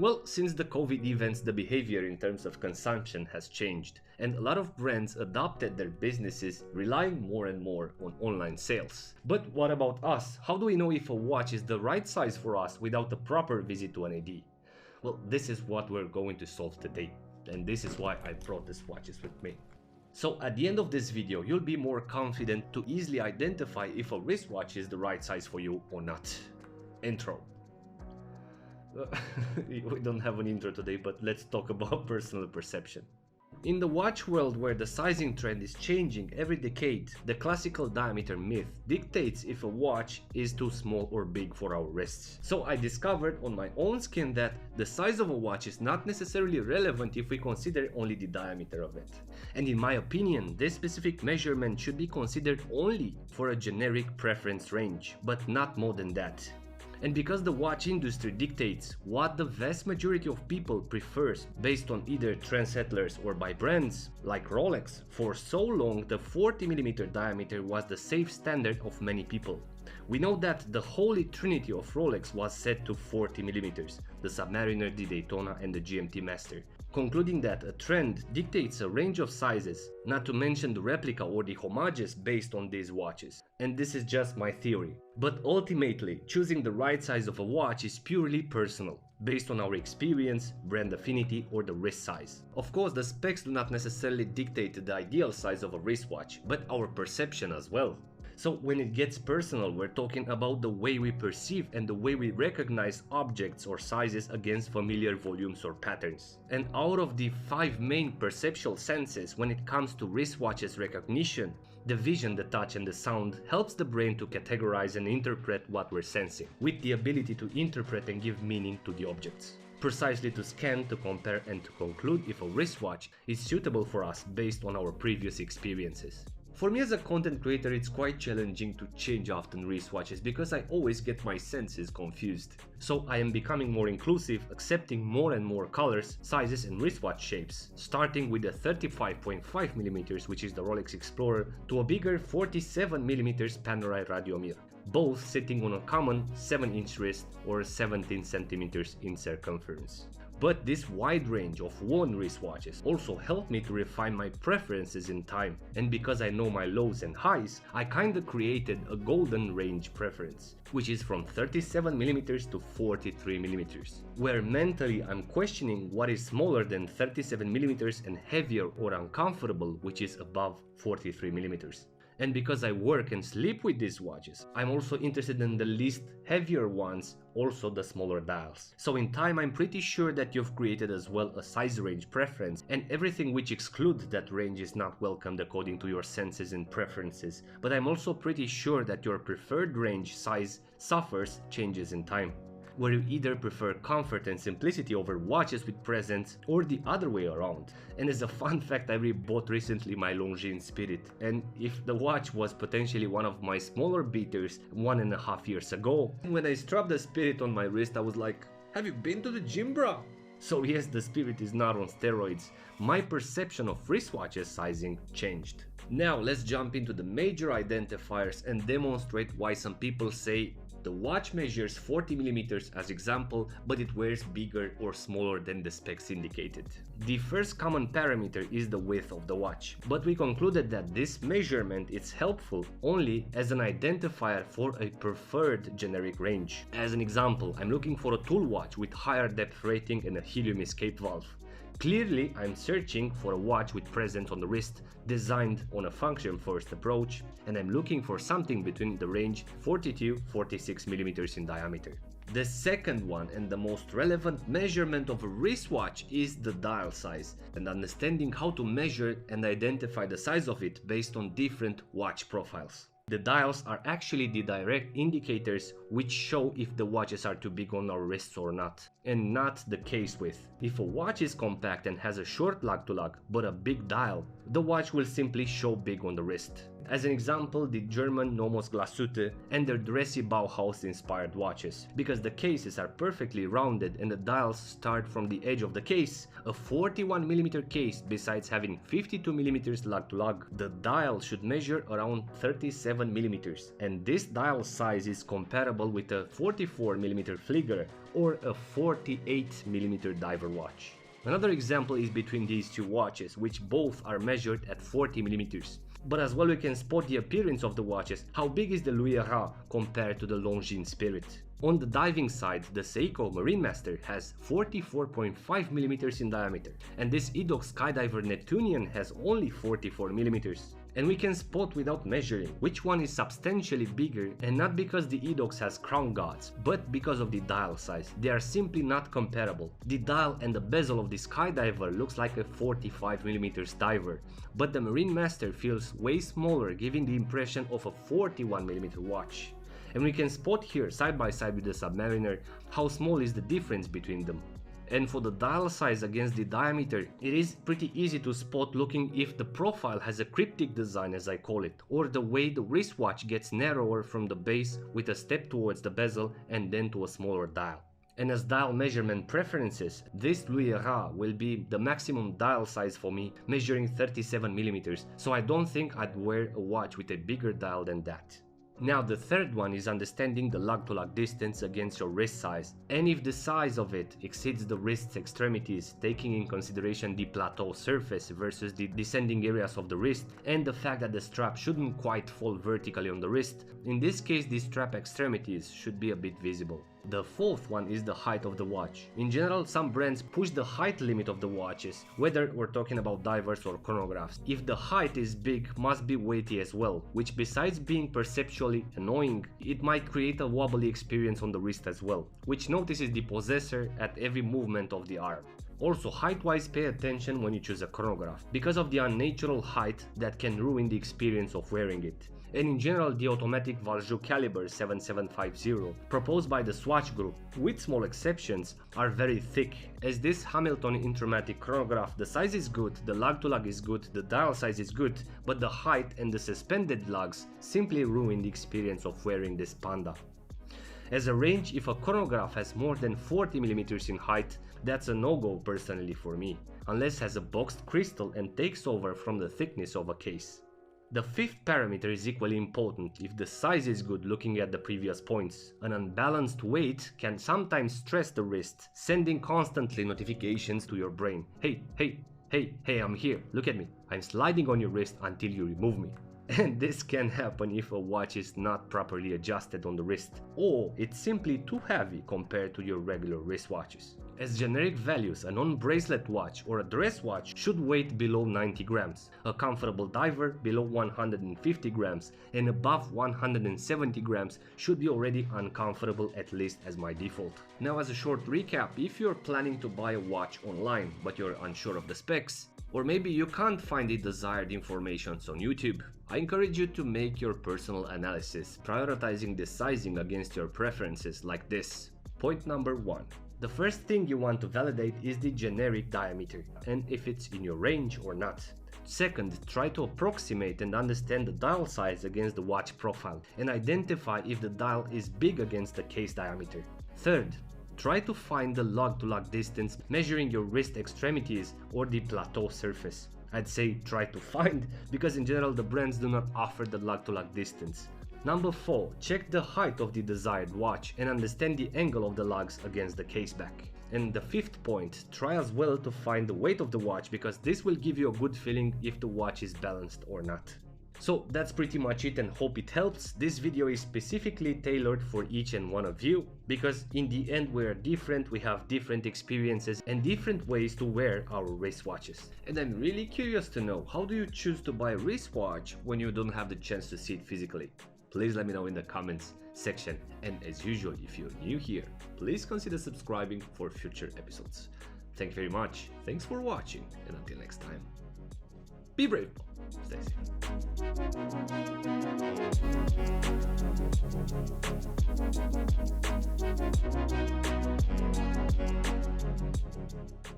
Well, since the COVID events, the behavior in terms of consumption has changed, and a lot of brands adopted their businesses relying more and more on online sales. But what about us? How do we know if a watch is the right size for us without a proper visit to an AD? Well, this is what we're going to solve today, and this is why I brought these watches with me. So at the end of this video, you'll be more confident to easily identify if a wristwatch is the right size for you or not. Intro. We don't have an intro today, but let's talk about personal perception. In the watch world, where the sizing trend is changing every decade, the classical diameter myth dictates if a watch is too small or big for our wrists. So I discovered on my own skin that the size of a watch is not necessarily relevant if we consider only the diameter of it. And in my opinion, this specific measurement should be considered only for a generic preference range, but not more than that. And because the watch industry dictates what the vast majority of people prefers based on either trendsetters or by brands like Rolex, for so long the 40mm diameter was the safe standard of many people. We know that the holy trinity of Rolex was set to 40mm, the Submariner, the Daytona and the GMT Master, concluding that a trend dictates a range of sizes, not to mention the replica or the homages based on these watches. And this is just my theory. But ultimately, choosing the right size of a watch is purely personal, based on our experience, brand affinity or the wrist size. Of course, the specs do not necessarily dictate the ideal size of a wristwatch, but our perception as well. So when it gets personal, we're talking about the way we perceive and the way we recognize objects or sizes against familiar volumes or patterns. And out of the 5 main perceptual senses when it comes to wristwatches recognition, the vision, the touch and the sound helps the brain to categorize and interpret what we're sensing, with the ability to interpret and give meaning to the objects. Precisely to scan, to compare and to conclude if a wristwatch is suitable for us based on our previous experiences. For me as a content creator, it's quite challenging to change often wristwatches because I always get my senses confused. So I am becoming more inclusive, accepting more and more colors, sizes and wristwatch shapes, starting with the 35.5mm, which is the Rolex Explorer, to a bigger 47mm Panerai Radiomir, both sitting on a common 7-inch wrist or 17cm in circumference. But this wide range of worn wristwatches also helped me to refine my preferences in time, and because I know my lows and highs, I kinda created a golden range preference, which is from 37mm to 43mm, where mentally I'm questioning what is smaller than 37mm and heavier or uncomfortable, which is above 43mm. And because I work and sleep with these watches, I'm also interested in the least heavier ones, also the smaller dials. So in time I'm pretty sure that you've created as well a size range preference, and everything which excludes that range is not welcomed according to your senses and preferences. But I'm also pretty sure that your preferred range size suffers changes in time, where you either prefer comfort and simplicity over watches with presence or the other way around. And as a fun fact, I rebought recently my Longines Spirit, and if the watch was potentially one of my smaller beaters 1.5 years ago, when I strapped the Spirit on my wrist I was like, have you been to the gym, bro? So yes, the Spirit is not on steroids. My perception of wristwatches sizing changed. Now let's jump into the major identifiers and demonstrate why some people say the watch measures 40mm as example, but it wears bigger or smaller than the specs indicated. The first common parameter is the width of the watch, but we concluded that this measurement is helpful only as an identifier for a preferred generic range. As an example, I'm looking for a tool watch with higher depth rating and a helium escape valve. Clearly, I'm searching for a watch with presence on the wrist, designed on a function-first approach, and I'm looking for something between the range 40–46mm in diameter. The second one and the most relevant measurement of a wristwatch is the dial size, and understanding how to measure and identify the size of it based on different watch profiles. The dials are actually the direct indicators which show if the watches are too big on our wrists or not. And not the case with. If a watch is compact and has a short lug to lug but a big dial, the watch will simply show big on the wrist. As an example, the German Nomos Glashütte and their dressy Bauhaus-inspired watches, because the cases are perfectly rounded and the dials start from the edge of the case. A 41mm case, besides having 52mm lug-to-lug, the dial should measure around 37mm, and this dial size is comparable with a 44mm Flieger or a 48mm diver watch. Another example is between these two watches, which both are measured at 40mm. But as well we can spot the appearance of the watches. How big is the Louis Erard compared to the Longines Spirit? On the diving side, the Seiko Marine Master has 44.5mm in diameter, and this Edox Skydiver Neptunian has only 44mm. And we can spot without measuring which one is substantially bigger, and not because the Edox has crown guards, but because of the dial size. They are simply not comparable. The dial and the bezel of the Skydiver looks like a 45mm diver, but the Marine Master feels way smaller, giving the impression of a 41mm watch. And we can spot here side by side with the Submariner how small is the difference between them. And for the dial size against the diameter, it is pretty easy to spot looking if the profile has a cryptic design, as I call it, or the way the wristwatch gets narrower from the base with a step towards the bezel and then to a smaller dial. And as dial measurement preferences, this Louis Erard will be the maximum dial size for me, measuring 37mm, so I don't think I'd wear a watch with a bigger dial than that. Now the third one is understanding the lug-to-lug distance against your wrist size, and if the size of it exceeds the wrist's extremities, taking in consideration the plateau surface versus the descending areas of the wrist, and the fact that the strap shouldn't quite fall vertically on the wrist, in this case the strap extremities should be a bit visible. The fourth one is the height of the watch. In general, some brands push the height limit of the watches, whether we're talking about divers or chronographs. If the height is big, must be weighty as well, which besides being perceptually annoying, it might create a wobbly experience on the wrist as well, which notices the possessor at every movement of the arm. Also, height-wise, pay attention when you choose a chronograph, because of the unnatural height that can ruin the experience of wearing it. And in general, the automatic Valjoux Caliber 7750, proposed by the Swatch Group, with small exceptions, are very thick. As this Hamilton Intromatic chronograph, the size is good, the lug-to-lug is good, the dial size is good, but the height and the suspended lugs simply ruin the experience of wearing this panda. As a range, if a chronograph has more than 40mm in height, that's a no-go personally for me, unless it has a boxed crystal and takes over from the thickness of a case. The fifth parameter is equally important if the size is good looking at the previous points. An unbalanced weight can sometimes stress the wrist, sending constantly notifications to your brain. Hey, I'm here, look at me. I'm sliding on your wrist until you remove me. And this can happen if a watch is not properly adjusted on the wrist, or it's simply too heavy compared to your regular wristwatches. As generic values, a non-bracelet watch or a dress watch should weigh below 90 grams, a comfortable diver below 150 grams, and above 170 grams should be already uncomfortable, at least as my default. Now, as a short recap, if you're planning to buy a watch online but you're unsure of the specs, or maybe you can't find the desired information on YouTube, I encourage you to make your personal analysis, prioritizing the sizing against your preferences like this. Point number 1. The first thing you want to validate is the generic diameter, and if it's in your range or not. Second, try to approximate and understand the dial size against the watch profile, and identify if the dial is big against the case diameter. Third, try to find the lug-to-lug distance measuring your wrist extremities or the plateau surface. I'd say try to find, because in general the brands do not offer the lug-to-lug distance. Number 4. Check the height of the desired watch and understand the angle of the lugs against the case back. And the fifth point, try as well to find the weight of the watch, because this will give you a good feeling if the watch is balanced or not. So that's pretty much it, and hope it helps. This video is specifically tailored for each and one of you, because in the end we are different, we have different experiences and different ways to wear our wristwatches. And I'm really curious to know, how do you choose to buy a wristwatch when you don't have the chance to see it physically? Please let me know in the comments section, and as usual, if you're new here, please consider subscribing for future episodes. Thank you very much, thanks for watching, and until next time, be brave, stay safe.